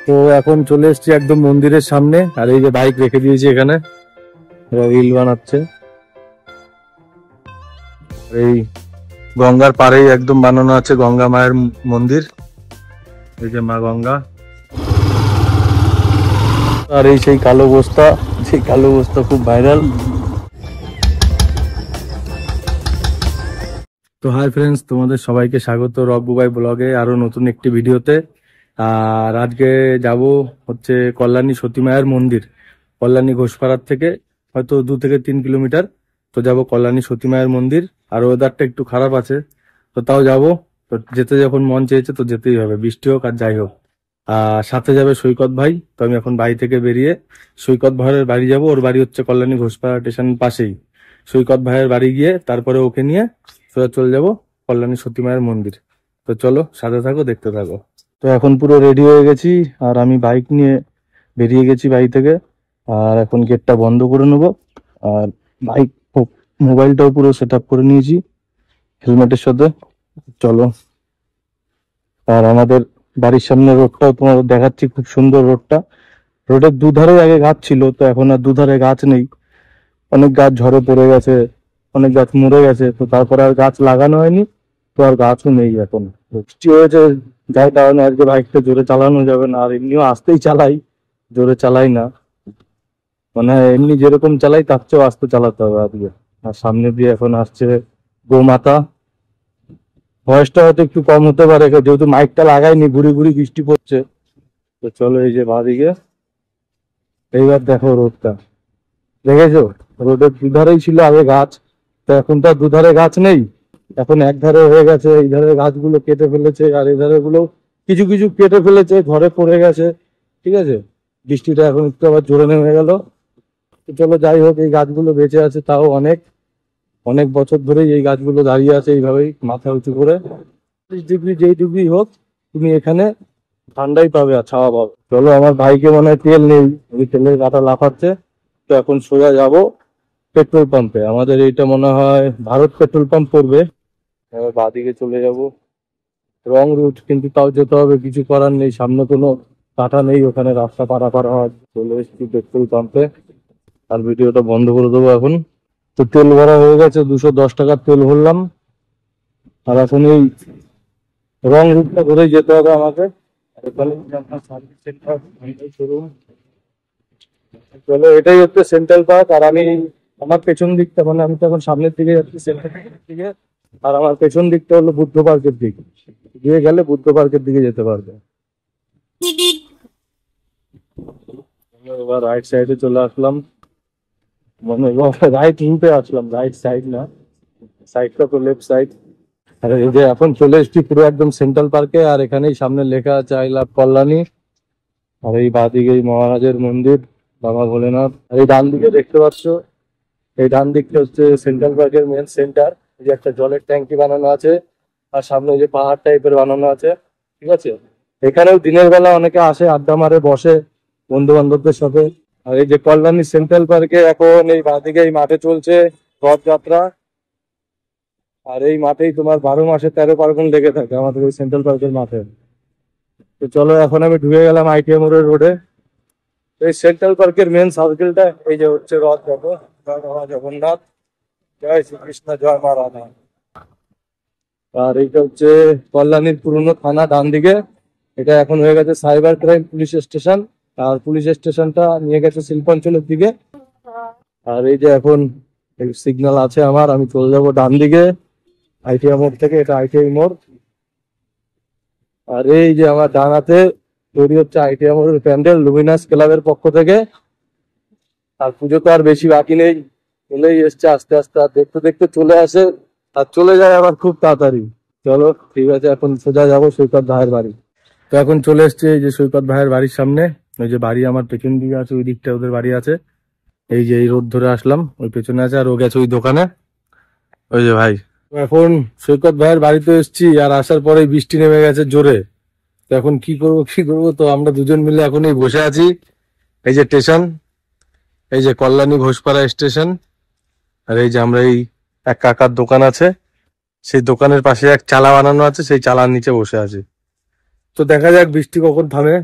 তো এখন চলে এসেছি একদম মন্দিরের সামনে, আর এই যে বাইক রেখে দিয়েছি এখানে, রিল বানাচ্ছে। এই গঙ্গার পাড়েই একদম বানানো আছে গঙ্গা মায়ের মন্দির, এই যে মা গঙ্গা। আর এই সেই কালো বস্তা, সেই কালো বস্তা খুব ভাইরাল। তো হাই ফ্রেন্ডস, তোমাদের সবাইকে স্বাগত রক বুবাই ব্লগে আরো নতুন একটি ভিডিওতে। আর আজকে যাব হচ্ছে কল্যাণী সতী মায়ের মন্দির, কল্যাণী ঘোষপাড়ার থেকে হয়তো 2 থেকে 3 কিলোমিটার। তো যাব কল্যাণী সতী মায়ের মন্দির। আর ওয়েদারটা একটু খারাপ আছে, তো তাও যাব। তো যেতে যখন মন চেয়েছে তো যেতেই হবে, বৃষ্টি হোক আর যাই হোক। আর সাথে যাবে সৈকত ভাই। তো আমি এখন বাড়ি থেকে বেরিয়ে সৈকত ভাইয়ের বাড়ি যাব। ওর বাড়ি হচ্ছে কল্যাণী ঘোষপাড়া স্টেশনের পাশেই। সৈকত ভাইয়ের বাড়ি গিয়ে তারপরে ওকে নিয়ে সোজা চলে যাব কল্যাণী সতী মায়ের মন্দির। তো চলো সাথে থাকো, দেখতে থাকো। তো এখন পুরো রেডি হয়ে গেছি, আর আমি বাইক নিয়ে বেরিয়ে গেছি বাড়ি থেকে। আর এখন গেটটা বন্ধ করে নেবো। আর বাইক মোবাইলটাও পুরো সেট আপ করে নিয়েছি হেলমেটের সাথে। চলো। আর আমাদের বাড়ির সামনে রোডটাও তোমাদের দেখাচ্ছি, খুব সুন্দর রোডটা। রোডের দুধারে আগে গাছ ছিল, তো এখন আর দুধারে গাছ নেই। অনেক গাছ ঝরে পড়ে গেছে, অনেক গাছ মরে গেছে, তো তারপরে আর গাছ লাগানো হয়নি। তো আর গাছও নেই এখন, বৃষ্টি হয়েছে যার কারণে আজকে বাইকটা জোরে চালানো যাবে না। আর এমনিও আস্তেই চালাই, জোরে চালাই না, মানে এমনি যেরকম চালাই তার চেয়েও আস্তে চালাতে হবে আজকে। আর সামনে দিয়ে এখন আসছে গোমাতা। ভয়েসটা হয়তো একটু কম হতে পারে যেহেতু মাইকটা লাগাইনি, ঘুরি ঘুরি বৃষ্টি পড়ছে। তো চলো, এই যে বাঁদিকে এইবার দেখো রোডটা, দেখেছো? রোডের দুধারেই ছিল আগে গাছ, তো এখন তো আর দুধারে গাছ নেই, এখন এক ধারে হয়ে গেছে। এই ধারে গাছগুলো কেটে ফেলেছে, আর এই ধারে গুলো কিছু কিছু কেটে ফেলেছে, ঘরে পড়ে গেছে। ঠিক আছে, বৃষ্টিটা এখন একটু আবার জোরে নেমে গেল। তো চলো যাই হোক, এই গাছগুলো বেঁচে আছে তাও অনেক অনেক বছর ধরেই এই গাছগুলো দাঁড়িয়ে আছে এইভাবেই মাথা উঁচু করে। 30 ডিগ্রি যেই ডিগ্রি হোক, তুমি এখানে ঠান্ডাই পাবে আর ছাওয়া পাবে। চলো, আমার ভাইকে মনে হয় তেল নেই, ওই তেলের গাটা লাফাচ্ছে। তো এখন সোজা যাব পেট্রোল পাম্পে। আমাদের এইটা মনে হয় ভারত পেট্রোল পাম্প পড়বে। এবার বাঁদিকে চলে যাব, রং রুট, কিন্তু তাও যেতে হবে, কিছু করার নেই, সামনে কোনো কাঁটা নেই, ওখানে রাস্তা পারাপার হয়। চলে এসেছি পেট্রোল পাম্পে, আর ভিডিওটা বন্ধ করে দেবো এখন। তো তেল ভরা হয়ে গেছে, 210 টাকার তেল ভরলাম। আর এখন এই রং রুটটা ধরেই যেতে হবে আমাকে। চলো, এটাই হচ্ছে সেন্ট্রাল পার্ক। আর আমি আমার পেছন দিকটা, মানে আমি তো এখন সামনের দিকে যাচ্ছি সেন্ট্রাল পার্কের দিকে, আর আমার পেছন দিকটা হলো বুদ্ধ পার্কের দিক দিয়ে গেলে বুদ্ধ পার্কের দিকে যেতে পারবে। এবার রাইট সাইডে চলে আসলাম, মানে রাইট রুটে আসলাম, রাইট সাইড না, সাইডটা তো লেফট সাইড। আর এই যে এখন চলে এসেছি পুরো একদম সেন্ট্রাল পার্কে। আর এখানেই সামনে লেখা আছে আই লাভ কল্যাণী। আর এই বাঁদিকে মহারাজের মন্দির, বাবা ভোলেনাথ। আর এই ডান দিকে দেখতে পাচ্ছ, এই ডান দিকটা হচ্ছে সেন্ট্রাল পার্কের মেন সেন্টার। এই যে একটা জলের ট্যাঙ্কি বানানো আছে, আর সামনে যে পাহাড় টাইপের বানানো আছে। ঠিক আছে, এখানেও দিনের বেলা অনেকে আসে, আড্ডা মারে, বসে বন্ধু বান্ধবদের সাথে। আর এই যে কল্যাণী সেন্ট্রাল পার্কে এখন এই বাঁদিকে এই মাঠে চলছে রথযাত্রা। আর এই মাঠেই তোমার 12 মাসে 13 পার্বণ লেগে থাকে আমাদের ওই সেন্ট্রাল পার্কের মাঠে। তো চলো, এখন আমি ঢুকে গেলাম আইটিএম রোডে। এই সেন্ট্রাল পার্কের মেন সার্কেলটা, এই যে হচ্ছে রথ, দেখো, জয় বাবা জগন্নাথ, জয় শ্রীকৃষ্ণ, জয় মা রাধা। আর এইটা হচ্ছে কল্যাণীর পুরনো থানা ডান দিকে। এটা এখন হয়ে গেছে সাইবার ক্রাইম পুলিশ স্টেশন। আর পুলিশ স্টেশনটা নিয়ে গেছে শিল্পাঞ্চলের দিকে। আর এই যে এখন সিগন্যাল আছে আমার, আমি চলে যাবো ডান দিকে আইটিআই মোড় থেকে। এটা আইটিআই মোড়। আর এই যে আমার ডান হাতে তৈরি হচ্ছে আইটিআই মোড়ের প্যান্ডেল লুমিনাস ক্লাবের পক্ষ থেকে। আর পুজো তো আর বেশি বাকি নেই, চলেই এসছে আস্তে আস্তে। আর দেখতে দেখতে চলে আসে আর চলে যায় আবার খুব তাড়াতাড়ি। চলো ঠিক আছে, এখন সোজা যাবো সৈকত ভাইয়ের বাড়ি। তো এখন চলে এসছে এই যে সৈকত ভাইয়ের বাড়ির সামনে। ওই যে বাড়ি আমার পেছন দিকে আছে, ওই দিকটা ওদের বাড়ি আছে। এই যে এই রোড ধরে আসলাম, ওই পেছনে আছে। আর ও গেছে ওই দোকানে, ওই যে ভাই। এখন সৈকত ভাইয়ের বাড়িতে এসেছি, আর আসার পরে বৃষ্টি নেমে গেছে জোরে। তো এখন কি করবো, তো আমরা দুজন মিলে এখন এই বসে আছি। এই যে স্টেশন, এই যে কল্যাণী ঘোষপাড়া স্টেশন। আর এই যে আমরা এই এক কাকার দোকান আছে, সেই দোকানের পাশে এক চালা বানানো আছে, সেই চালার নিচে বসে আছি। তো দেখা যাক বৃষ্টি কখন থামে।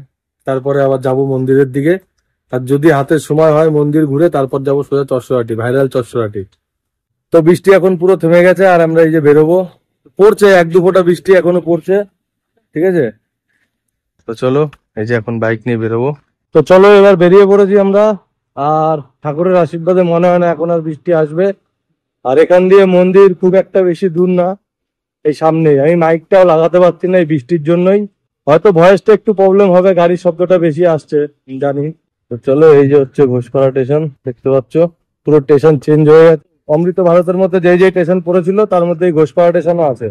তারপরে আবার যাব মন্দিরের দিকে। আর যদি হাতে সময় হয় মন্দির ঘুরে তারপর যাব সোজা চরসুরাটি, ভাইরাল চরসুরাটি। তো বৃষ্টি এখন পুরো থেমে গেছে আর আমরা এই যে বেরোবো, পড়ছে এক দু ফোঁটা বৃষ্টি এখনো পড়ছে, ঠিক আছে। তো চলো এই যে এখন বাইক নিয়ে বেরোবো। তো চলো এবার বেরিয়ে পড়েছি আমরা। আর ঠাকুরের আশীর্বাদে মনে হয় না এখন আর বৃষ্টি আসবে। আর এখান দিয়ে মন্দির খুব একটা বেশি দূর না, এই সামনেই। আমি মাইকটাও লাগাতে পারছি না এই বৃষ্টির জন্যই, হয়তো ভয়েসটা একটু প্রবলেম হবে, গাড়ির শব্দটা বেশি আসছে জানি। তো চলো এই যে হচ্ছে ঘোষপাড়া স্টেশন, দেখতে পাচ্ছ পুরো স্টেশন চেঞ্জ হয়ে গেছে। অমৃত ভারতের মধ্যে যে যে স্টেশন পড়েছিল তার মধ্যে এই ঘোষপাড়া স্টেশনও আছে।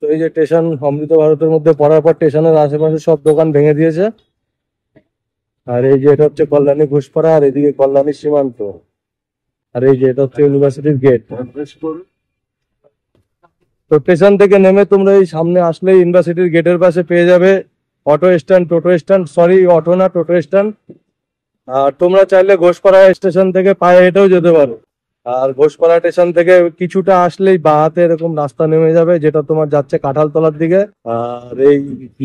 তো এই যে স্টেশন অমৃত ভারতের মধ্যে পড়ার পর স্টেশনের আশেপাশে সব দোকান ভেঙে দিয়েছে। আর এই যে এটা হচ্ছে কল্যাণী ঘোষপাড়া, আর এদিকে কল্যাণী সীমান্ত, আর এই যে এটা হচ্ছে ইউনিভার্সিটির গেট। তো স্টেশন থেকে নেমে তোমরা এই সামনে আসলে ইউনিভার্সিটির গেটের পাশে পেয়ে যাবে অটো স্ট্যান্ড, টোটো স্ট্যান্ড, সরি অটো না টোটো স্ট্যান্ড। আর তোমরা চাইলে ঘোষপাড়া স্টেশন থেকে পায়ে হেঁটেও যেতে পারো। আর ঘোষপাড়া স্টেশন থেকে কিছুটা আসলেই বাঁ হাতে এরকম রাস্তা নেমে যাবে যেটা তোমার যাচ্ছে কাঁঠালতলার দিকে। আর এই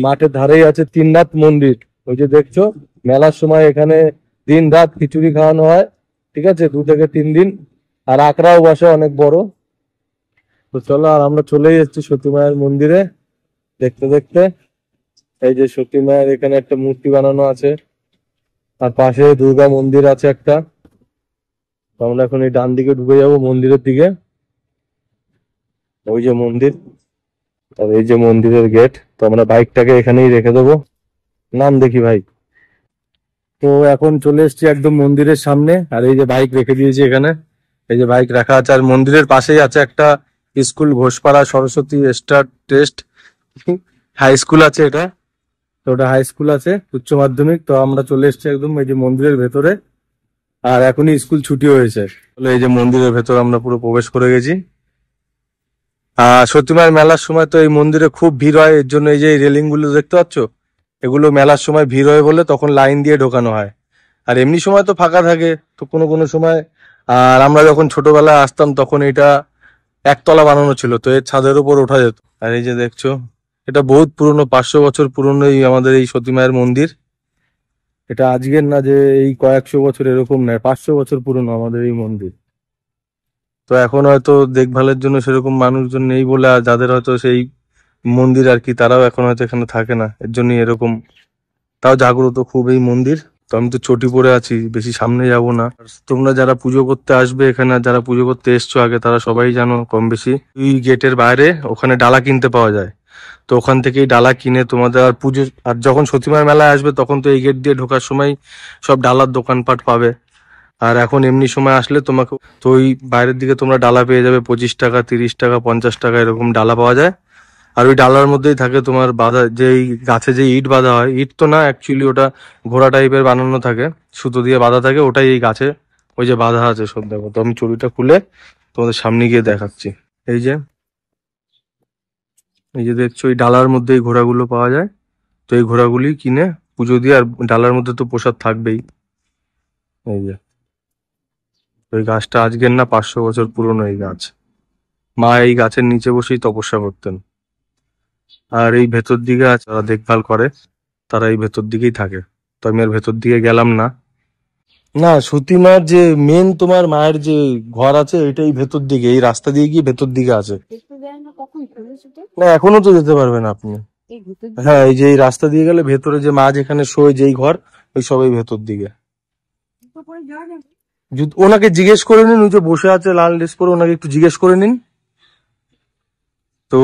মাঠের ধারেই আছে তিননাথ মন্দির, ওই যে দেখছো। মেলার সময় এখানে দিন রাত খিচুড়ি খাওয়ানো হয়, ঠিক আছে, 2 থেকে 3 দিন। আর আখড়াও বসে অনেক বড়। তো চলো, আর আমরা চলেই এসেছি সতী মায়ের মন্দিরে। দেখতে দেখতে এই যে সতী মায়ের এখানে একটা মূর্তি বানানো আছে, আর পাশে দুর্গা মন্দির আছে একটা। তো আমরা এখন এই ডান দিকে ঢুকে যাবো মন্দিরের দিকে। ওই যে মন্দির, আর এই যে মন্দিরের গেট। তো আমরা বাইকটাকে এখানেই রেখে দেবো, নাম দেখি ভাই। তো এখন চলে এসেছি একদম মন্দিরের সামনে, আর এই যে বাইক রেখে দিয়েছি এখানে। এই যে বাইক রাখা আছে, আর মন্দিরের পাশেই আছে একটা school, Ghoshpara Saraswati star test high school আছে এটা। তো ওটা হাই স্কুল আছে, উচ্চ মাধ্যমিক। তো আমরা চলে এসেছি একদম এই যে মন্দিরের ভেতরে, আর এখনই স্কুল ছুটি হয়েছে। এই যে মন্দিরের ভেতর আমরা পুরো প্রবেশ করে গেছি। সত্যি মায়ের মেলার সময় তো এই মন্দিরে খুব ভিড় হয়, এর জন্য এই যে রেলিং গুলো দেখতে পাচ্ছ, এগুলো মেলার সময় ভিড় হয় বলে তখন লাইন দিয়ে ঢোকানো হয়। আর এমনি সময় তো ফাঁকা থাকে, তো কোনো কোনো সময়। আর আমরা যখন ছোটবেলায় আসতাম তখন এটা একতলা বানানো ছিল, তো এর ছাদের উপর ওঠা যেত। আর এই যে দেখছো, এটা বহুত পুরনো, 500 বছর পুরনো এই আমাদের এই সতী মায়ের মন্দির। এটা আজকের না যে এই কয়েকশো বছর, এরকম নয়, 500 বছর পুরনো আমাদের এই মন্দির। তো এখন হয়তো দেখভালের জন্য সেরকম মানুষজন নেই বলে, আর যাদের হয়তো সেই মন্দির আর কি, তারাও এখন হয়তো এখানে থাকে না, এর জন্যই এরকম। তাও জাগ্রত খুব এই মন্দির। তো আমি তো চটি পরে আছি, বেশি সামনে যাব না। আর তোমরা যারা পুজো করতে আসবে এখানে, আর যারা পুজো করতে এসছো আগে, তারা সবাই জানো কম বেশি, এই গেটের বাইরে ওখানে ডালা কিনতে পাওয়া যায়। তো ওখান থেকেই ডালা কিনে তোমাদের আর পুজো, আর যখন সতীমার মেলায় আসবে তখন তো এই গেট দিয়ে ঢোকার সময় সব ডালার দোকানপাট পাবে। আর এখন এমনি সময় আসলে তোমাকে তো ওই বাইরের দিকে তোমরা ডালা পেয়ে যাবে 25 টাকা, 30 টাকা, 50 টাকা, এরকম ডালা পাওয়া যায়। আর ওই ডালার মধ্যেই থাকে তোমার বাঁধা, যেই গাছে যে ইট বাঁধা হয়, ইট তো না অ্যাকচুয়ালি, ওটা ঘোড়া টাইপের বানানো থাকে, সুতো দিয়ে বাঁধা থাকে, ওটাই এই গাছে ওই যে বাঁধা আছে সব। দেখো, তো আমি চুড়িটা খুলে তোমাদের সামনে গিয়ে দেখাচ্ছি। এই যে, এই যে দেখছো, এই ডালার মধ্যে এই ঘোড়াগুলো পাওয়া যায়। তো এই ঘোড়াগুলি কিনে পুজো দিয়ে, আর ডালার মধ্যে তো প্রসাদ থাকবেই। এই যে ওই গাছটা আজকের না, 500 বছর পুরনো এই গাছ। মা এই গাছের নিচে বসেই তপস্যা করতেন। আর এই ভেতর দিকে আছে যারা দেখভাল করে, তারা এই ভেতর দিকেই থাকে। তো আমি আর ভেতর দিকে গেলাম না। না, সতী মায়ের যে মেন তোমার মায়ের যে ঘর আছে, এটাই ভেতর দিকে, এই রাস্তা দিয়ে গিয়ে ভেতর দিকে আছে। না, এখনো তো যেতে পারবেন আপনি। হ্যাঁ, এই যে এই রাস্তা দিয়ে গেলে ভেতরে যে মা যেখানে শোয়, যেই ঘর, ওই সবাই ভেতর দিকে। ওনাকে জিজ্ঞেস করে নিন, ওই যে বসে আছে লাল ড্রেস পরে, ওনাকে একটু জিজ্ঞেস করে নিন। তো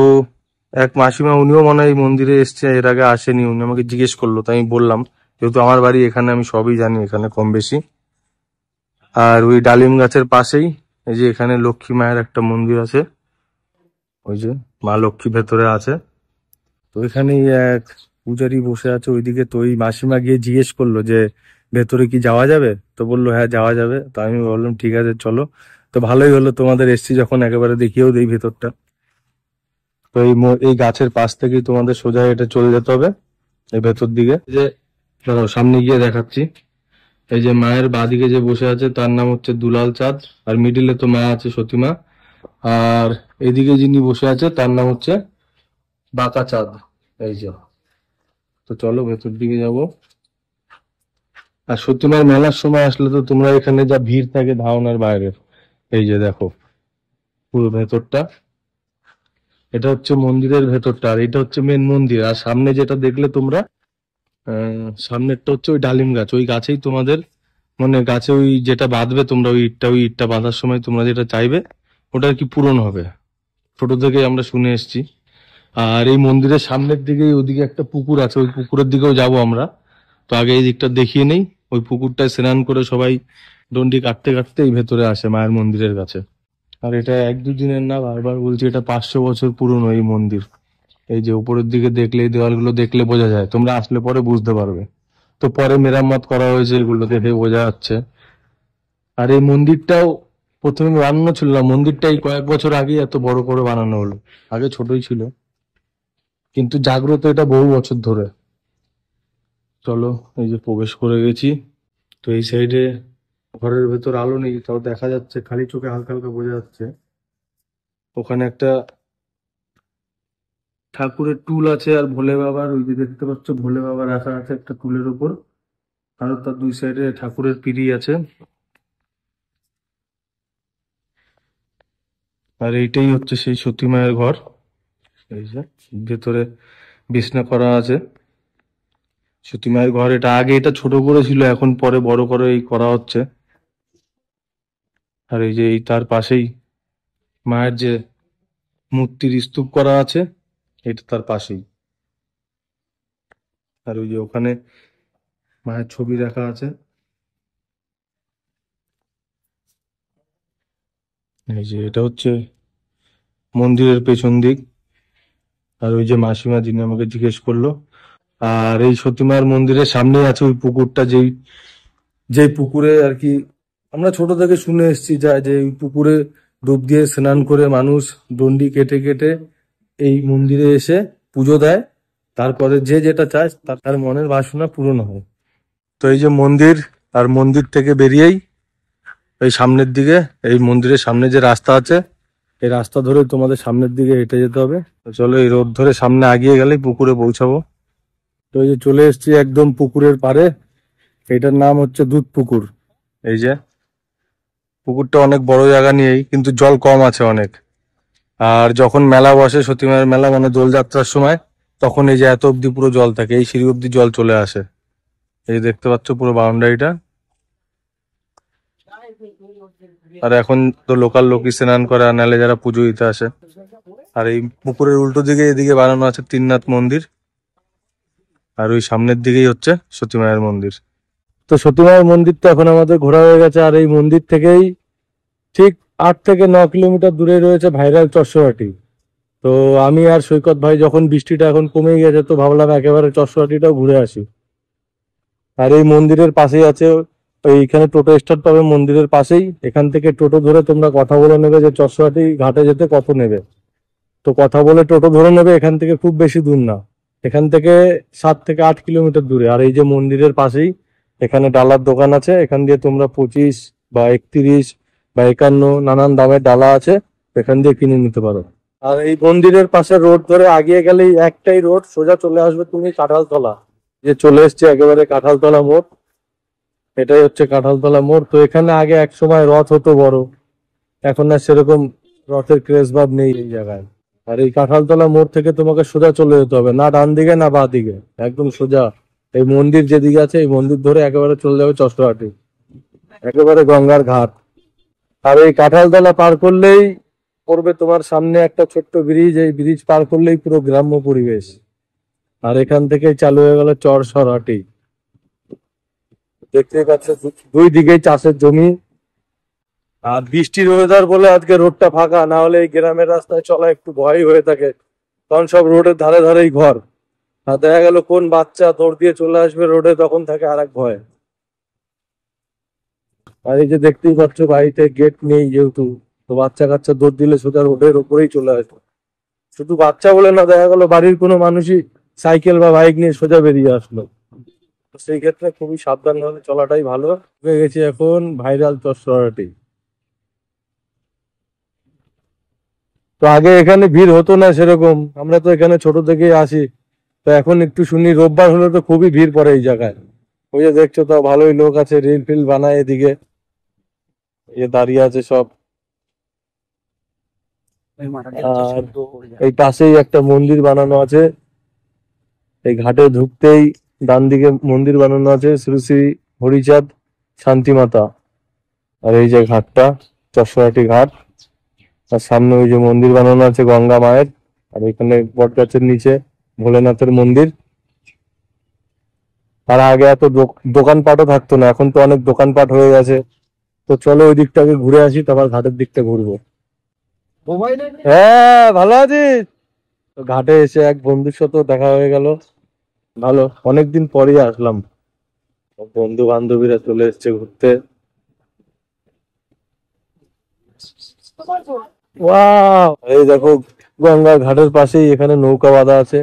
এক মাসিমা, উনিও মনে হয় এই মন্দিরে এসছে, এর আগে আসেনি, উনি আমাকে জিজ্ঞেস করলো, তাই আমি বললাম, যেহেতু আমার বাড়ি এখানে, আমি সবই জানি এখানে কম বেশি। আর ওই ডালিম গাছের পাশেই এই যে এখানে লক্ষ্মী মায়ের একটা মন্দির আছে, ওই যে মা লক্ষ্মী ভেতরে আছে। তো এখানেই এক পূজারি বসে আছে ওইদিকে। তো ওই মাসিমা গিয়ে জিজ্ঞেস করলো যে ভেতরে কি যাওয়া যাবে, তো বললো হ্যাঁ যাওয়া যাবে। তো আমি বললাম ঠিক আছে চলো। তো ভালোই হলো তোমাদের এসছি যখন, একেবারে দেখিয়েও দেই ভেতরটা। তো এই গাছের পাশ থেকেই তোমাদের সোজা এটা চলে যেতে হবে এই ভেতর দিকে। এই যে দাঁড়াও, সামনে গিয়ে দেখাচ্ছি। এই যে মায়ের বাঁদিকে যে বসে আছে তার নাম হচ্ছে দুলাল চাঁদ, আর মিডিলে তো মা আছে সতী মা। আর এদিকে যিনি বসে আছে তার নাম হচ্ছে বাঁকা চাঁদ। এই যে, তো চলো ভেতর দিকে যাব। আর সত্যিমার মেলার সময় আসলে তো তোমরা এখানে যা ভিড় থাকে ধারণার বাইরে। এই যে দেখো পুরো ভেতরটা, এটা হচ্ছে মন্দিরের ভেতরটা, আর এটা হচ্ছে মেন মন্দির। আর সামনে যেটা দেখলে তোমরা, সামনেরটা হচ্ছে ওই ডালিম গাছ, ওই গাছেই তোমাদের মানে গাছে ওই যেটা বাঁধবে তোমরা, ওই ইটটা বাঁধার সময় তোমরা যেটা চাইবে ওটা আর কি পূরণ হবে। ছোট থেকে আমরা শুনে এসেছি। আর এই মন্দিরের সামনের দিকে ওদিকে একটা পুকুর আছে, ওই পুকুরের দিকেও যাব আমরা। তো আগে এই দিকটা দেখিয়ে নেই। ওই পুকুরটায় স্নান করে সবাই ডন্ডি কাটতে কাটতে এই ভেতরে আসে মায়ের মন্দিরের কাছে। আর এটা এক দুদিনের না, বারবার বলছি, এটা 500 বছর পুরনো এই মন্দির। এই যে উপরের দিকে দেখলে, এই দেওয়ালগুলো দেখলে বোঝা যায়, তোমরা আসলে পরে বুঝতে পারবে। তো পরে মেরামত করা হয়েছে, এগুলো দেখে বোঝা যাচ্ছে। আর এই মন্দিরটাও প্রথমে বানানো ছিল না, মন্দিরটা এই কয়েক বছর আগে এত বড় করে বানানো হলো। আগে ছোটই ছিল, কিন্তু জাগ্রত এটা বহু বছর ধরে। চলো, এই যে প্রবেশ করে গেছি। তো এই সাইডে ঘরের ভেতর আলো নেই, তাও দেখা যাচ্ছে, খালি চোখে হালকা হালকা বোঝা যাচ্ছে। ওখানে একটা ঠাকুরের টুল আছে, আর ভোলে বাবার, ওই যে দেখতে পাচ্ছ ভোলে বাবা রাখা আছে একটা টুলের উপর। আর তার দুই সাইডে ঠাকুরের পিঁড়ি আছে। আর এইটাই হচ্ছে সেই সতী মায়ের ঘর। এই যে ভেতরে বিছনা করা আছে সতী মায়ের ঘর। এটা আগে এটা ছোট করে ছিল, এখন পরে বড় করে এই করা হচ্ছে। আর এই যে এই তার পাশেই মায়ের যে মূর্তির স্তূপ করা আছে, এটা তার পাশেই। আর ওই যে ওখানে মায়ের ছবি রাখা আছে। এই যে এটা হচ্ছে মন্দিরের পেছন দিক। আর ওই যে মাসিমা যিনি আমাকে জিজ্ঞেস করলো, আর এই সতী মায়ের মন্দিরের সামনেই আছে ওই পুকুরটা, যেই যেই পুকুরে আর কি আমরা ছোট থেকে শুনে এসেছি, যা যে ওই পুকুরে ডুব দিয়ে স্নান করে মানুষ ডন্ডি কেটে কেটে এই মন্দিরে এসে পুজো দেয়। তারপরে যে যেটা চায় তার তার মনের বাসনা পূরণ হয়। তো এই যে মন্দির, আর মন্দির থেকে বেরিয়েই এই সামনের দিকে, এই মন্দিরের সামনে যে রাস্তা আছে, এই রাস্তা ধরে তোমাদের সামনের দিকে হেঁটে যেতে হবে। তো চলো, এই রোড ধরে সামনে আগিয়ে গেলেই পুকুরে পৌঁছাবো। তো এই যে চলে এসেছি একদম পুকুরের পাড়ে। এটার নাম হচ্ছে দুধ পুকুর। এই যে পুকুরটা অনেক বড় জায়গা নিয়েই, কিন্তু জল কম আছে অনেক। আর যখন মেলা বসে, সতী মায়ের মেলা মানে দোলযাত্রার সময়, তখন এই যে এত অব্দি পুরো জল থাকে, এই সিঁড়ি অব্দি জল চলে আসে। এই যে দেখতে পাচ্ছ পুরো বাউন্ডারিটা। আর এখন তো লোকাল লোকই স্নান করে, আর নাহলে যারা পুজো দিতে আসে। আর এই পুকুরের উল্টো দিকে এদিকে বানানো আছে তিননাথ মন্দির। আর ওই সামনের দিকেই হচ্ছে সতী মায়ের মন্দির। তো সতী মায়ের মন্দির তো এখন আমাদের ঘোরা হয়ে গেছে। আর এই মন্দির থেকেই ঠিক 8 থেকে 9 কিলোমিটার দূরে রয়েছে ভাইরাল চরসুয়াটি। তো আমি আর সৈকত ভাই যখন বৃষ্টিটা এখন কমে গেছে, তো ভাবলাম একেবারে চরসুয়াটিটাও ঘুরে আসি। আর এই মন্দিরের পাশেই আছে, এইখানে টোটো স্ট্যান্ড পাবে মন্দিরের পাশেই। এখান থেকে টোটো ধরে তোমরা কথা বলে নেবে যে চরসুয়াটি ঘাটে যেতে কত নেবে। তো কথা বলে টোটো ধরে নেবে, এখান থেকে খুব বেশি দূর না, এখান থেকে 7 থেকে 8 কিলোমিটার দূরে। আর এই যে মন্দিরের পাশেই এখানে ডালার দোকান আছে, এখান দিয়ে তোমরা 25 বা 31 বা 51 নানান দামের ডালা আছে, এখান দিয়ে কিনে নিতে পারো। আর এই মন্দিরের পাশে রোড ধরে আগিয়ে গেলেই একটাই রোড, সোজা চলে আসবে তুমি কাঁঠালতলা। যে চলে এসছে একেবারে কাঁঠালতলা মোড়, এটাই হচ্ছে কাঁঠালতলা মোড়। তো এখানে আগে এক সময় রথ হতো বড়, এখন আর সেরকম রথের ক্রেজ ভাব নেই এই জায়গায়। আর এই কাঁঠালতলা মোড় থেকে তোমাকে সোজা চলে যেতে হবে, না ডান দিকে না বাঁ দিকে, একদম সোজা। এই মন্দির যেদিকে আছে এই মন্দির ধরে একেবারে চলে যাবে চশরাহাটি, একেবারে গঙ্গার ঘাট। আর এই কাঁঠালতলা পার করলেই পড়বে তোমার সামনে একটা ছোট্ট ব্রিজ, এই ব্রিজ পার করলেই পুরো গ্রাম্য পরিবেশ। আর এখান থেকেই চালু হয়ে গেল চরসরহাটি। দেখতেই পাচ্ছ দুই দিকেই চাষের জমি। আর বৃষ্টির ওয়েদার বলে আজকে রোডটা ফাঁকা, না হলে এই গ্রামের রাস্তায় চলা একটু ভয়ই হয়ে থাকে, কারণ সব রোডের ধারে ধারেই ঘর। আর দেখা গেল কোন বাচ্চা দৌড় দিয়ে চলে আসবে রোডে, তখন থাকে আর এক ভয়। আর এই যে দেখতেই পাচ্ছ বাড়িতে গেট নেই যেহেতু, তো বাচ্চা কাচ্চা দৌড় দিলে সোজা রোডের ওপরেই চলে আসবে। শুধু বাচ্চা বলে না, দেখা গেল বাড়ির কোনো মানুষই সাইকেল বা বাইক নিয়ে সোজা বেরিয়ে আসলো। তো সেই ক্ষেত্রে খুবই সাবধানভাবে চলাটাই ভালো। হয়ে গেছি এখন ভাইরাল চরসরাটি। তো আগে এখানে ভিড় হতো না সেরকম, আমরা তো এখানে ছোট থেকেই আসি। তো এখন একটু শুনি রোববার হলে তো খুবই ভিড় পড়ে এই জায়গায়। ওই যে দেখছো তো, ভালোই লোক আছে, রিল ফিল বানায় এদিকে, দাঁড়িয়ে আছে সব। আর এই পাশেই একটা মন্দির বানানো আছে, এই ঘাটে ঢুকতেই ডান দিকে মন্দির বানানো আছে, শ্রী শ্রী হরিচাঁদ শান্তিমাতা। আর এই যে ঘাটটা, চশরাটি ঘাট, আর সামনে ওই যে মন্দির বানানো আছে গঙ্গা মায়ের। আর এখানে বট গাছের নিচে ভোলেনাথের মন্দির। আর আগে এত দোকানপাটও থাকতো না, এখন তো অনেক দোকানপাট হয়ে গেছে। তো চলো ওই দিকটাকে ঘুরে আসি, তারপর ঘাটের দিকটা ঘুরবো। হ্যাঁ, ভালো আছিস? তো ঘাটে এসে এক বন্ধুর সাথে দেখা হয়ে গেল, ভালো, অনেকদিন পরেই আসলাম। বন্ধু বান্ধবীরা চলে এসেছে ঘুরতে। ওয়াও, এই দেখো, গঙ্গার ঘাটের পাশেই এখানে নৌকা বাঁধা আছে।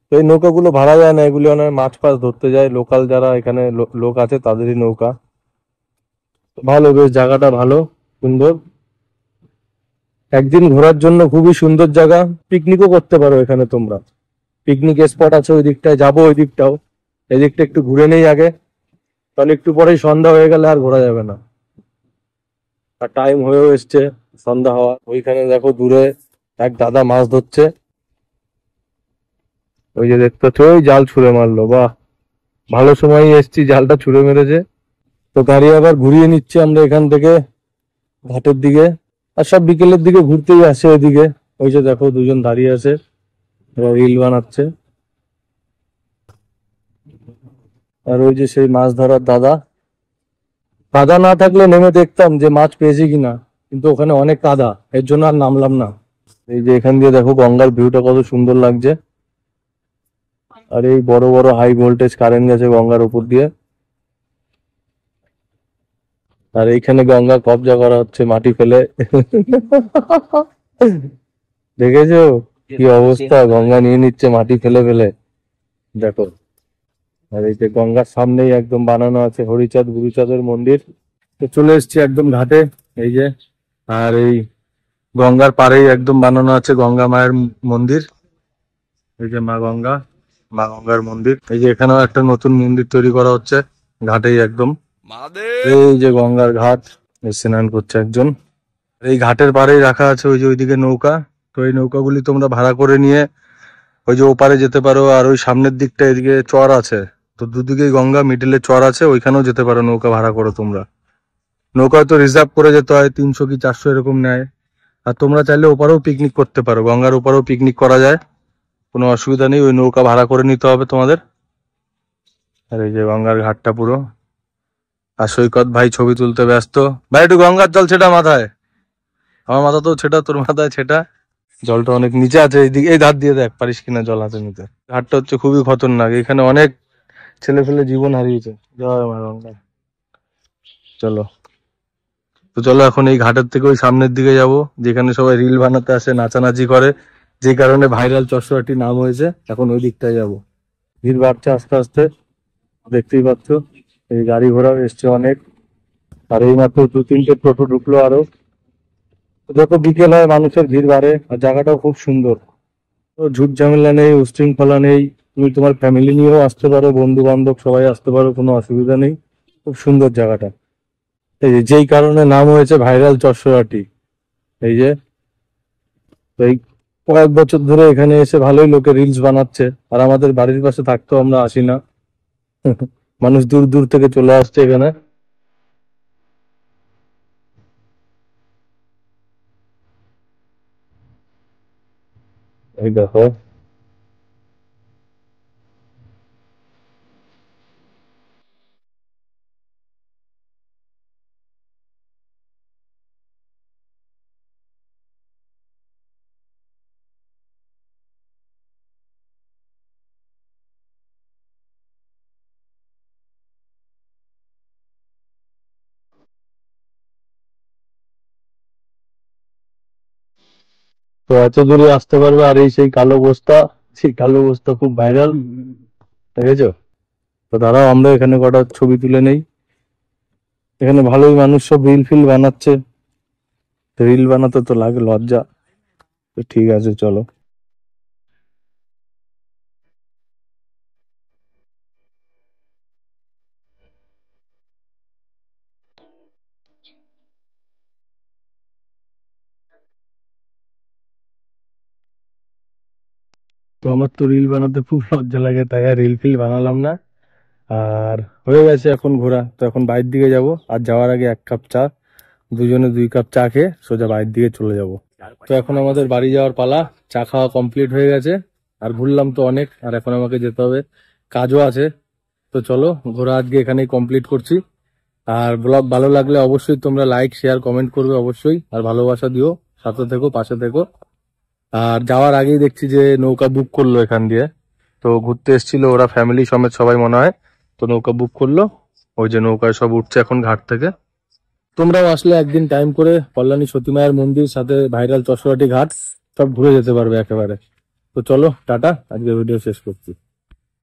তো এই নৌকাগুলো ভাড়া যায় না, এগুলি অনেক মাছ ফাছ ধরতে যায় লোকাল যারা এখানে লোক আছে, তাদেরই নৌকা। ভালো, বেশ জায়গাটা ভালো, সুন্দর। একদিন ঘোরার জন্য খুবই সুন্দর জায়গা। পিকনিকও করতে পারো এখানে তোমরা, পিকনিক স্পট আছে ওই দিকটায়, যাবো ওই দিকটাও। এদিকটা একটু ঘুরে নেই আগে, তাহলে একটু পরেই সন্ধ্যা হয়ে গেলে আর ঘোরা যাবে না। আর টাইম হয়েও এসছে সন্ধ্যা হওয়া। ওইখানে দেখো দূরে এক দাদা মাছ ধরছে, ওই যে দেখতে পাচ্ছ, ওই জাল ছুঁড়ে মারলো, বাহ, ভালো সময় এসছি, জালটা ছুঁড়ে মেরেছে। তো গাড়ি আবার ঘুরিয়ে নিচ্ছে আমরা এখান থেকে ঘাটের দিকে। আর সব বিকেলের দিকে ঘুরতেই আসে ওইদিকে। ওই যে দেখো দুজন দাঁড়িয়ে আছে, ওরা রিল বানাচ্ছে। আর ওই যে সেই মাছ ধরার দাদা। কাদা না থাকলে নেমে দেখতাম যে মাছ পেয়েছি কিনা, কিন্তু ওখানে অনেক কাদা, এর জন্য আর নামলাম না। এই যে এখান দিয়ে দেখো গঙ্গার ভিউটা কত সুন্দর লাগছে। আর এই বড় বড় হাই ভোল্টেজ কারেন্ট গেছে গঙ্গার উপর দিয়ে। আর এইখানে গঙ্গা কবজা করা হচ্ছে মাটি ফেলে। দেখেছো কি অবস্থা, গঙ্গা নিয়ে নিচ্ছে মাটি ফেলে ফেলে, দেখো। আর এই যে গঙ্গার সামনেই একদম বানানো আছে হরিচাঁদ গুরুচাঁদের মন্দির। তো চলে এসেছি একদম ঘাটে, এই যে। আর এই গঙ্গার পাড়েই একদম বানানো আছে গঙ্গা মায়ের মন্দির। এই যে মা গঙ্গা, মা গঙ্গার মন্দির। এই যে এখানেও একটা নতুন মন্দির তৈরি করা হচ্ছে ঘাটেই একদম। এই যে গঙ্গার ঘাট, এই স্নান করছে একজন। এই ঘাটের পাড়েই রাখা আছে ওই যে ওইদিকে নৌকা। তো এই নৌকাগুলি তোমরা ভাড়া করে নিয়ে ওই যে ওপারে যেতে পারো। আর ওই সামনের দিকটা এদিকে চর আছে, তো দুদিকেই গঙ্গা, মিডিলে চর আছে, ওইখানেও যেতে পারো নৌকা ভাড়া করো তোমরা। নৌকা তো রিজার্ভ করে যেতে হয়, 300 কি 400 এরকম নেয়। আর তোমরা চাইলে ওপারেও পিকনিক করতে পারো, গঙ্গার ওপারেও পিকনিক করা যায়, কোনো অসুবিধা নেই, ওই নৌকা ভাড়া করে নিতে হবে তোমাদের। আর এই যে গঙ্গার ঘাটটা পুরো। আর সৈকত ভাই ছবি তুলতে ব্যস্ত। ভাই একটু গঙ্গার জল ছেটা মাথায়, আমার মাথা তো ছেটা, তোর মাথায় ছেটা। জলটা অনেক নিচে আছে, এইদিকে এই ধার দিয়ে দেখ পারিস কিনা জল হাতে নিতে। ঘাটটা হচ্ছে খুবই খতরনাক, এখানে অনেক ছেলে ফেলে জীবন হারিয়েছে। জয় মা গঙ্গা। চলো, তো চলো এখন এই ঘাটের থেকে ওই সামনের দিকে যাব, যেখানে সবাই রিল বানাতে আসে, নাচানাচি করে, যে কারণে ভাইরাল চশরাটি নাম হয়েছে। এখন ওই দিকটায় যাব, ভিড় বাড়ছে আস্তে আস্তে, দেখতেই পাচ্ছ। এই গাড়ি ঘোড়াও এসছে অনেক। আর এই মাত্র 2-3টে টোটো ঢুকলো আরো। তো যত বিকেল হয় মানুষের ভিড় বাড়ে, আর জায়গাটাও খুব সুন্দর। তো ঝুট ঝামেলা নেই, উশৃঙ্খলা নেই। তুমি তোমার ফ্যামিলি নিয়েও আসতে পারো, বন্ধু বান্ধব সবাই আসতে পারো, কোনো অসুবিধা নেই। খুব সুন্দর জায়গাটা। এই যে যেই কারণে নাম হয়েছে ভাইরাল চরসরাটি। এই যে, তো এই কয়েক বছর ধরে এখানে এসে ভালোই লোকে রিলস বানাচ্ছে। আর আমাদের বাড়ির পাশে থাকতেও আমরা আসি না। মানুষ দূর দূর থেকে চলে আসছে এখানে। এই দেখো, তো এত দূরে আসতে পারবে। আর এই সেই কালো বস্তা, সেই কালো বস্তা খুব ভাইরাল, দেখেছো? তো দাঁড়াও আমরা এখানে কটা ছবি তুলে নেই। এখানে ভালোই মানুষ সব রিল ফিল বানাচ্ছে। রিল বানাতে তো লাগে লজ্জা। তো ঠিক আছে, চলো। তো আমার তো রিল বানাতে খুব লজ্জা লাগে, তাই আর রিল ফিল বানালাম না। আর হয়ে গেছে এখন ঘোরা, তো এখন বাইরের দিকে যাব। আর যাওয়ার আগে 1 কাপ চা, দুজনে 2 কাপ চা খেয়ে সোজা বাইরের দিকে চলে যাব। তো এখন আমাদের বাড়ি যাওয়ার পালা। চা খাওয়া কমপ্লিট হয়ে গেছে, আর ঘুরলাম তো অনেক, আর এখন আমাকে যেতে হবে, কাজও আছে। তো চলো, ঘোরা আজকে এখানেই কমপ্লিট করছি। আর ব্লগ ভালো লাগলে অবশ্যই তোমরা লাইক শেয়ার কমেন্ট করবে অবশ্যই, আর ভালোবাসা দিও, সাথে থেকো, পাশে থেকো। আর যাওয়ার আগেই দেখছি যে নৌকা বুক করলো এখান দিয়ে, তো ঘুরতে এসেছিল ওরা ফ্যামিলি সমেত সবাই মনে হয়, তো নৌকা বুক করলো। ওই যে নৌকায় সব উঠছে এখন ঘাট থেকে। তোমরাও আসলে একদিন টাইম করে কল্যাণী সতী মায়ের মন্দির, সাথে ভাইরাল চশোরাটি ঘাট সব ঘুরে যেতে পারবে একেবারে। তো চলো, টাটা, আজকে ভিডিও শেষ করছি।